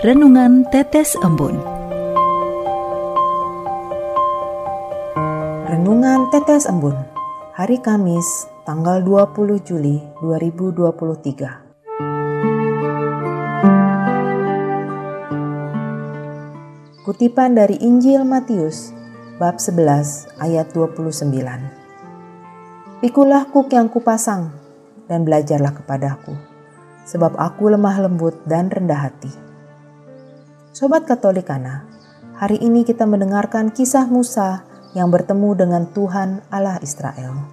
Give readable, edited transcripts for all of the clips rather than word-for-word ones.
Renungan Tetes Embun. Renungan Tetes Embun, hari Kamis, tanggal 20 Juli 2023. Kutipan dari Injil Matius, bab 11, ayat 29. Pikulah kuk yang kupasang, dan belajarlah kepadaku, sebab aku lemah lembut dan rendah hati. Sobat Katolikana, hari ini kita mendengarkan kisah Musa yang bertemu dengan Tuhan Allah Israel.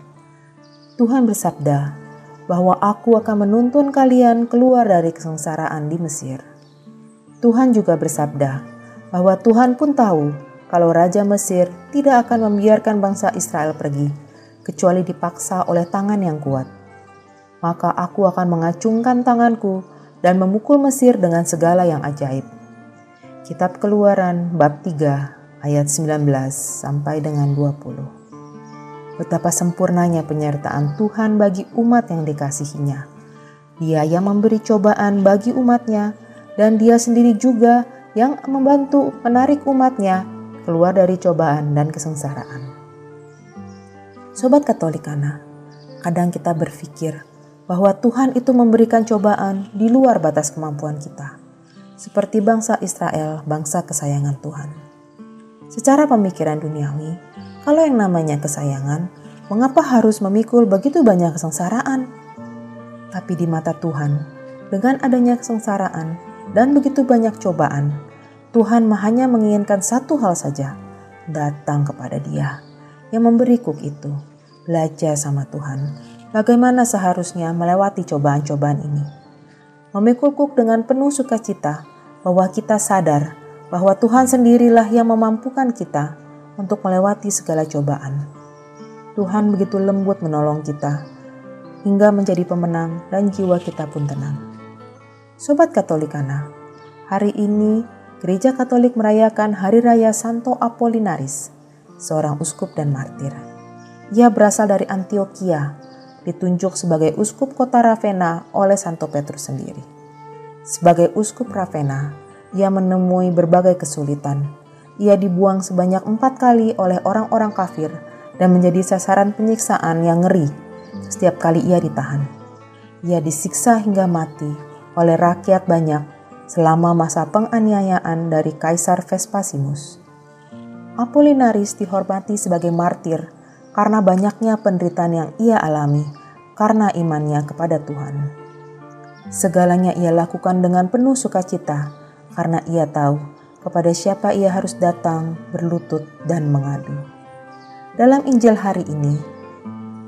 Tuhan bersabda bahwa aku akan menuntun kalian keluar dari kesengsaraan di Mesir. Tuhan juga bersabda bahwa Tuhan pun tahu kalau Raja Mesir tidak akan membiarkan bangsa Israel pergi, kecuali dipaksa oleh tangan yang kuat. Maka aku akan mengacungkan tanganku dan memukul Mesir dengan segala yang ajaib. Kitab Keluaran bab 3 ayat 19 sampai dengan 20. Betapa sempurnanya penyertaan Tuhan bagi umat yang dikasihinya. Dia yang memberi cobaan bagi umatnya, dan dia sendiri juga yang membantu menarik umatnya keluar dari cobaan dan kesengsaraan. Sobat Katolikana, kadang kita berpikir bahwa Tuhan itu memberikan cobaan di luar batas kemampuan kita, seperti bangsa Israel, bangsa kesayangan Tuhan. Secara pemikiran duniawi, kalau yang namanya kesayangan, mengapa harus memikul begitu banyak kesengsaraan? Tapi di mata Tuhan, dengan adanya kesengsaraan dan begitu banyak cobaan, Tuhan hanya menginginkan satu hal saja, datang kepada Dia yang memberi kuk itu, belajar sama Tuhan. Bagaimana seharusnya melewati cobaan-cobaan ini? Memikul kuk dengan penuh sukacita bahwa kita sadar bahwa Tuhan sendirilah yang memampukan kita untuk melewati segala cobaan. Tuhan begitu lembut menolong kita hingga menjadi pemenang dan jiwa kita pun tenang. Sobat Katolikana, hari ini Gereja Katolik merayakan Hari Raya Santo Apollinaris, seorang uskup dan martir. Ia berasal dari Antioquia, ditunjuk sebagai uskup kota Ravenna oleh Santo Petrus sendiri. Sebagai uskup Ravenna, ia menemui berbagai kesulitan. Ia dibuang sebanyak 4 kali oleh orang-orang kafir dan menjadi sasaran penyiksaan yang ngeri setiap kali ia ditahan. Ia disiksa hingga mati oleh rakyat banyak selama masa penganiayaan dari Kaisar Vespasianus. Apollinaris dihormati sebagai martir karena banyaknya penderitaan yang ia alami karena imannya kepada Tuhan. Segalanya ia lakukan dengan penuh sukacita karena ia tahu kepada siapa ia harus datang, berlutut, dan mengadu. Dalam Injil hari ini,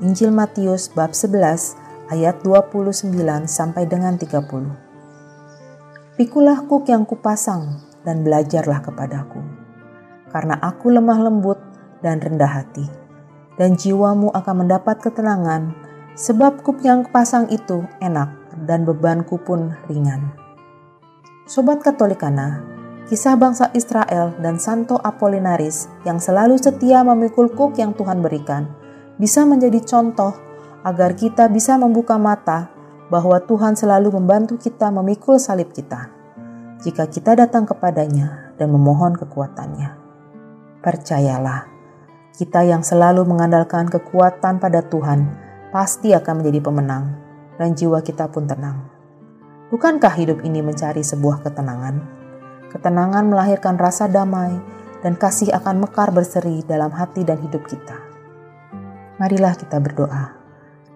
Injil Matius bab 11 ayat 29 sampai dengan 30. Pikulah kuk yang kupasang dan belajarlah kepadaku, karena aku lemah lembut dan rendah hati, dan jiwamu akan mendapat ketenangan, sebab kuk yang kupasang itu enak dan bebanku pun ringan. Sobat Katolikana, kisah bangsa Israel dan Santo Apollinaris yang selalu setia memikul kuk yang Tuhan berikan bisa menjadi contoh agar kita bisa membuka mata bahwa Tuhan selalu membantu kita memikul salib kita jika kita datang kepadanya dan memohon kekuatannya. Percayalah, kita yang selalu mengandalkan kekuatan pada Tuhan pasti akan menjadi pemenang dan jiwa kita pun tenang. Bukankah hidup ini mencari sebuah ketenangan? Ketenangan melahirkan rasa damai dan kasih akan mekar berseri dalam hati dan hidup kita. Marilah kita berdoa.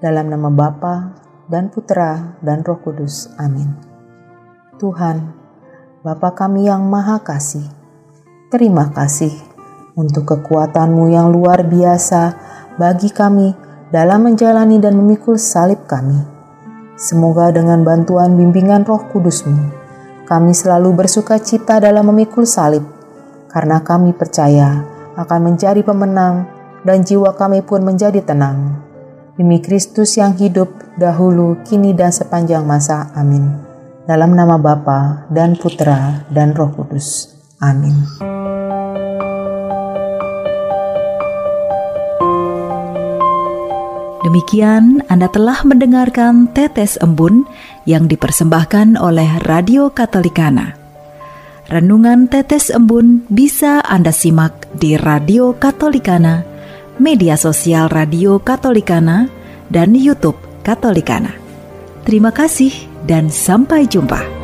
Dalam nama Bapa dan Putra dan Roh Kudus. Amin. Tuhan, Bapa kami yang Maha Kasih, terima kasih untuk kekuatan-Mu yang luar biasa bagi kami dalam menjalani dan memikul salib kami. Semoga dengan bantuan bimbingan Roh Kudus-Mu, kami selalu bersuka cita dalam memikul salib, karena kami percaya akan menjadi pemenang dan jiwa kami pun menjadi tenang. Demi Kristus yang hidup dahulu, kini, dan sepanjang masa. Amin. Dalam nama Bapa dan Putra dan Roh Kudus. Amin. Demikian Anda telah mendengarkan Tetes Embun yang dipersembahkan oleh Radio Katolikana. Renungan Tetes Embun bisa Anda simak di Radio Katolikana, media sosial Radio Katolikana, dan YouTube Katolikana. Terima kasih dan sampai jumpa.